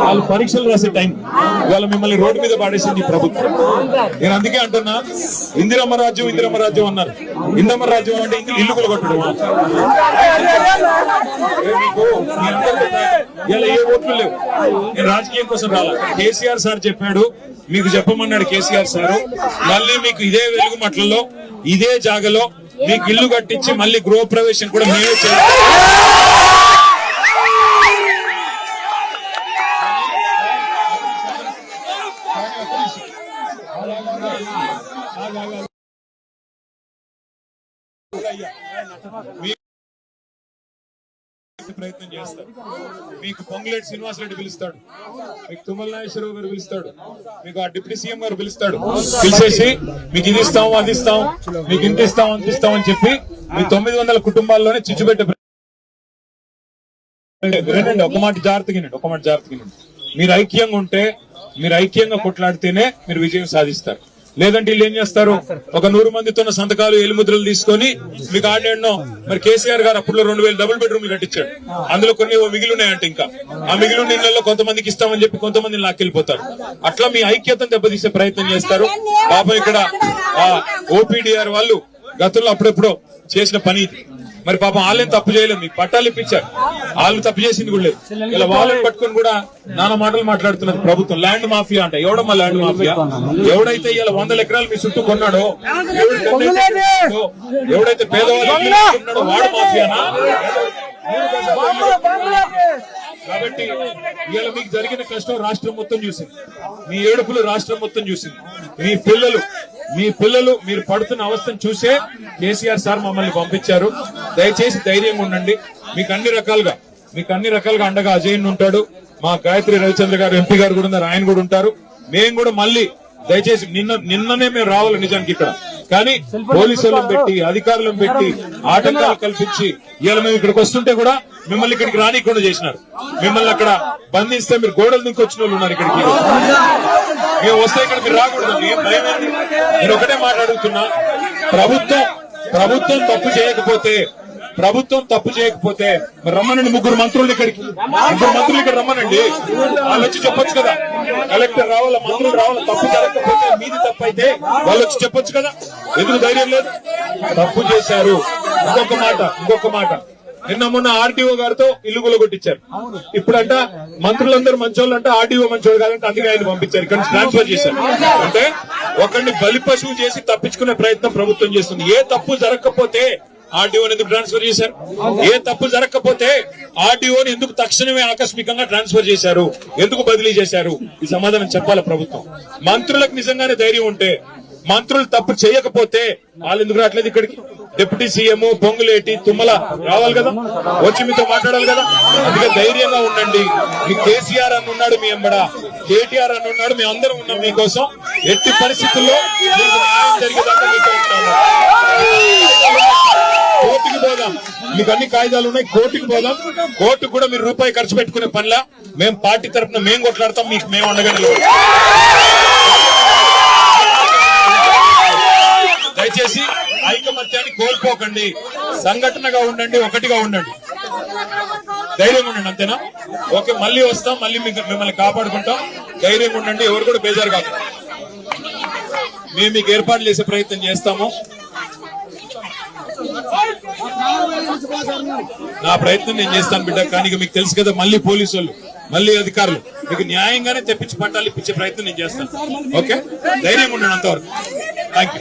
వాళ్ళు పరీక్షలు రాసే టైం ఇవాళ మిమ్మల్ని రోడ్డు మీద పాడేసింది ప్రభుత్వం. నేను అందుకే అంటున్నా, ఇందిరమ్మ రాజ్యం అన్నారు. ఇందిరమ్మ రాజ్యం అంటే ఇల్లు కొట్టడం. ఇలా ఏ ఓట్లు లేవు. నేను రాజకీయం కోసం రాలా. కేసీఆర్ సార్ చెప్పాడు, మీకు చెప్పమన్నాడు కేసీఆర్ సార్. మళ్ళీ మీకు ఇదే వెలుగు మట్లలో ఇదే జాగలో మీకు ఇల్లు కట్టించి మళ్ళీ గృహ ప్రవేశం కూడా మేమే చేయాలి. ప్రయత్నం చేస్తారు. మీకు పొంగులేటి శ్రీనివాసరెడ్డి పిలుస్తాడు, మీకు తుమ్మల నాగేశ్వరరావు గారు పిలుస్తాడు, మీకు ఆ డిప్యూటీ సీఎం గారు పిలుస్తాడు. పిలిచేసి మీకు ఇది ఇస్తాం, అది ఇస్తాం, మీకు ఇంత ఇస్తాం, అంత ఇస్తాం అని చెప్పి మీ 900 కుటుంబాల్లోనే చిచ్చుపెట్టే. ఒక మాట జాగ్రత్తగా మీరు ఐక్యంగా ఉంటే, మీరు ఐక్యంగా కొట్లాడితేనే మీరు విజయం సాధిస్తారు. లేదంటే వీళ్ళు ఏం చేస్తారు, ఒక 100 మందితో సంతకాలు ఎలుముద్రలు తీసుకొని మీకు ఆడేనో. మరి కేసీఆర్ గారు అప్పుడు 2000 డబుల్ బెడ్రూమ్లు కట్టించాడు. అందులో కొన్ని మిగిలినాయంటే ఇంకా ఆ మిగిలిన ఇళ్లలో కొంతమందికి ఇస్తామని చెప్పి కొంతమంది లాక్కెళ్ళిపోతారు. అట్లా మీ ఐక్యతను దెబ్బతీసే ప్రయత్నం చేస్తారు. పాపం ఇక్కడ ఓపీడీఆర్ వాళ్ళు గతంలో అప్పుడెప్పుడో చేసిన పని ఇది. మరి పాపం వాళ్ళేం తప్పు చేయలేదు, మీకు పట్టాలు ఇప్పించారు. వాళ్ళు తప్పు చేసింది కూడా లేదు. ఇలా వాళ్ళని పట్టుకుని కూడా నానా మాటలు మాట్లాడుతున్నది ప్రభుత్వం. ల్యాండ్ మాఫియా అంటే ఎవడమ్మా ల్యాండ్ మాఫియా? ఎవడైతే ఇలా 100 ఎకరాలు మీ చుట్టూ కొన్నాడో, ఎవడైతే పేదవాళ్ళు కొన్నాడో వాడు మాఫియానా? కాబట్టి ఇవాళ మీకు జరిగిన కష్టం రాష్ట్రం మొత్తం చూసింది, మీ ఏడుపులు రాష్ట్రం మొత్తం చూసింది. మీ పిల్లలు మీరు పడుతున్న అవస్థను చూసే కేసీఆర్ సార్ మమ్మల్ని పంపించారు. దయచేసి ధైర్యంగా ఉండండి. మీకు అన్ని రకాలుగా అండగా అజయ్ ఉంటాడు, మా గాయత్రి రవిచంద్ర గారు ఎంపీ గారు కూడా ఉన్నారు, ఆయన కూడా ఉంటారు. మేము కూడా మళ్ళీ దయచేసి నిన్ననే మేము రావాలి నిజానికి ఇక్కడ, కానీ పోలీసులను పెట్టి అధికారులను పెట్టి ఆటంకాలు కల్పించి ఇవాళ మేము ఇక్కడికి వస్తుంటే కూడా మిమ్మల్ని ఇక్కడికి రానికుండా చేసినారు. మిమ్మల్ని అక్కడ బంధిస్తే మీరు గోడలు దించి వచ్చిన వాళ్ళు ఉన్నారు. ఇక్కడికి మేము వస్తే ఇక్కడ మీరు రాకూడదు. నేను ఒకటే మాట్లాడుతున్నా, ప్రభుత్వం తప్పు చేయకపోతే రమ్మనండి. ముగ్గురు మంత్రులు ఇక్కడ రమ్మనండి. వాళ్ళు వచ్చి చెప్పొచ్చు కదా, కలెక్టర్ రావాలా, మంత్రులు రావాలా. తప్పు జరగకపోతే మీది తప్పు అయితే వాళ్ళు వచ్చి చెప్పొచ్చు కదా. ఎందుకు ధైర్యం లేదు? తప్పు చేశారు. ఇంకొక మాట నిన్న మొన్న ఆర్టీఓ గారితో ఇల్లు కొట్టించారు. ఇప్పుడంట మంత్రులందరూ మంచోళ్ళు అంటే ఆర్టీఓ మంచోళ్ళు కాదంటే అందుకే ఆయన పంపించారు, ఇక్కడ ట్రాన్స్ఫర్ చేశారు. అంటే ఒకరిని బలి పశువు చేసి తప్పించుకునే ప్రయత్నం ప్రభుత్వం చేస్తుంది. ఏ తప్పు జరగకపోతే ఆర్టీఓని ఎందుకు ట్రాన్స్ఫర్ చేశారు? ఏ తప్పు జరగకపోతే ఆర్టీఓని ఎందుకు తక్షణమే ఆకస్మికంగా ట్రాన్స్ఫర్ చేశారు? ఎందుకు బదిలీ చేశారు? ఈ సమాధానం చెప్పాలి ప్రభుత్వం. మంత్రులకు నిజంగానే ధైర్యం ఉంటే, మంత్రులు తప్పు చేయకపోతే వాళ్ళు ఎందుకు రావట్లేదు ఇక్కడికి? డిప్యూటీ సీఎం పొంగులేటి తుమ్మల రావాలి కదా, వచ్చి మీతో మాట్లాడాలి కదా. అందుకే ధైర్యంగా ఉండండి. మీ కేసీఆర్ అని ఉన్నాడు మీ ఎంబడ, కేటీఆర్ అని ఉన్నాడు, మేము అందరం ఉన్నాం మీకోసం. ఎట్టి పరిస్థితుల్లో మీకు న్యాయం జరిగేదాకా మీతో ఉంటాము. కోర్టుకి పోదాం, మీకు అన్ని కాయిదాలు ఉన్నాయి, కోర్టుకి పోదాం. కోర్టుకు కూడా మీరు రూపాయి ఖర్చు పెట్టుకునే పనిలా మేము పార్టీ తరఫున మేము కొట్లాడతాం, మీకు మేము ఉండగా దయచేసి ఐకమత్యాన్ని కోల్పోకండి. సంఘటనగా ఉండండి, ఒకటిగా ఉండండి, ధైర్యంగా ఉండండి. అంతేనా? ఓకే, మళ్ళీ వస్తాం, మళ్ళీ మిమ్మల్ని కాపాడుకుంటాం. ధైర్యంగా ఉండండి, ఎవరు కూడా బేజారు కాదు. మేము మీకు ఏర్పాట్లు చేసే ప్రయత్నం చేస్తాము. నా ప్రయత్నం నేను చేస్తాను బిడ్డ. కానీ మీకు తెలుసు కదా, మళ్ళీ పోలీసు వాళ్ళు, మళ్ళీ అధికారులు మీకు న్యాయంగానే తెప్పించి పట్టాలు ఇప్పించే ప్రయత్నం నేను చేస్తాను. ఓకే, ధైర్యంగా ఉండండి అంతవరకు. Thank you.